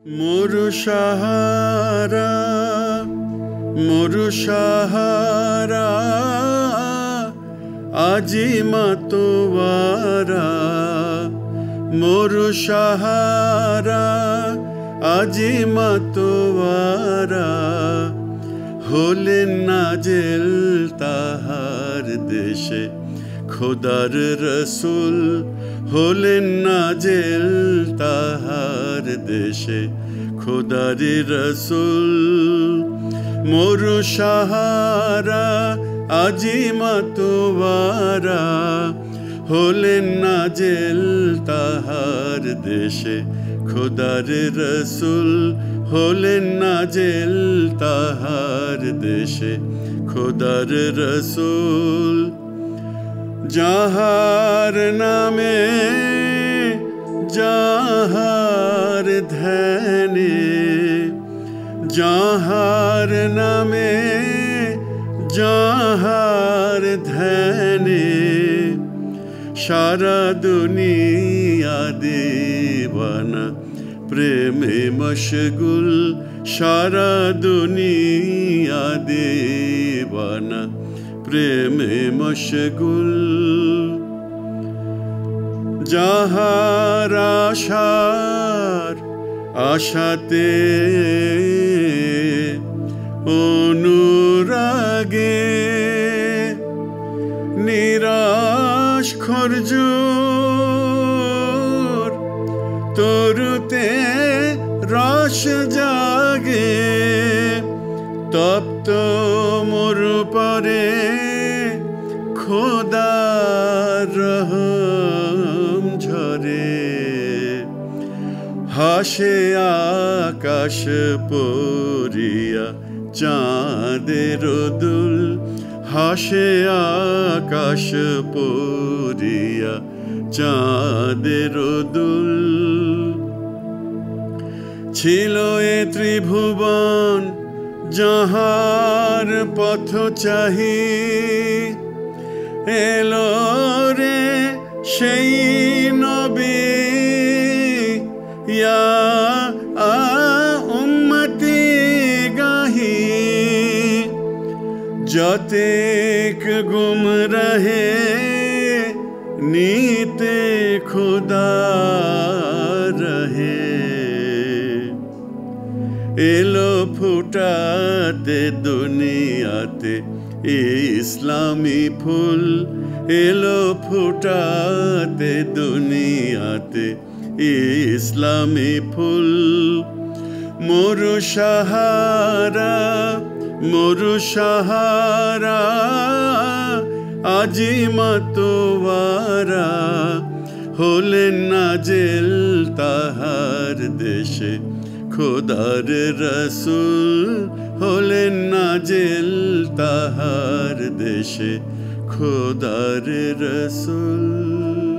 মরু সাহারা আজি মাতোয়ারা মরু সাহারা আজি মাতোয়ারা হলেন নাজেল তাহার দেশে খোদার রসুল হলেন নাজেল তাহার দেশে খোদার রসুল মরু সাহারা আজি মাতোয়ারা হলেন নাজেল তাহার দেশে খোদার রসুল হলেন নাজেল তাহার দেশে খোদার রসুল যাহার নামে যাহার ধ্যানে যাহার নামে যাহার ধ্যানে সারা দুনিয়া দেওয়ানা প্রেমে মশগুল সারা দুনিয়া দেওয়ানা প্রেমে মশগুল যাহার আশার আশাতে অনুরাগে নিরাশ খরজুর তরুতে রস জাগে তপ্ত মরু পরে খোদার রহম ঝরে হাসে আকাশ পরিয়া চাঁদের দুল হাসে আকাশ পরিয়া চাঁদের দুল ছিল এ ত্রিভুবন যাহার পথ চাহি এলো রে সেই নবী ইয়া উম্মতি গাহি যতেক গুমরাহে নীতে খুদা রহে এলো ফুটাতে দুনিয়াতে ইসলামী ফুল এলো ফুটাতে দুনিয়াতে ইসলামী ফুল মরু সাহারা আজি মাতোয়ারা হলেন নাজেল তাহার দেশে খোদার রসুল হলেন নাজেল তাহার দেশে খোদার রসুল।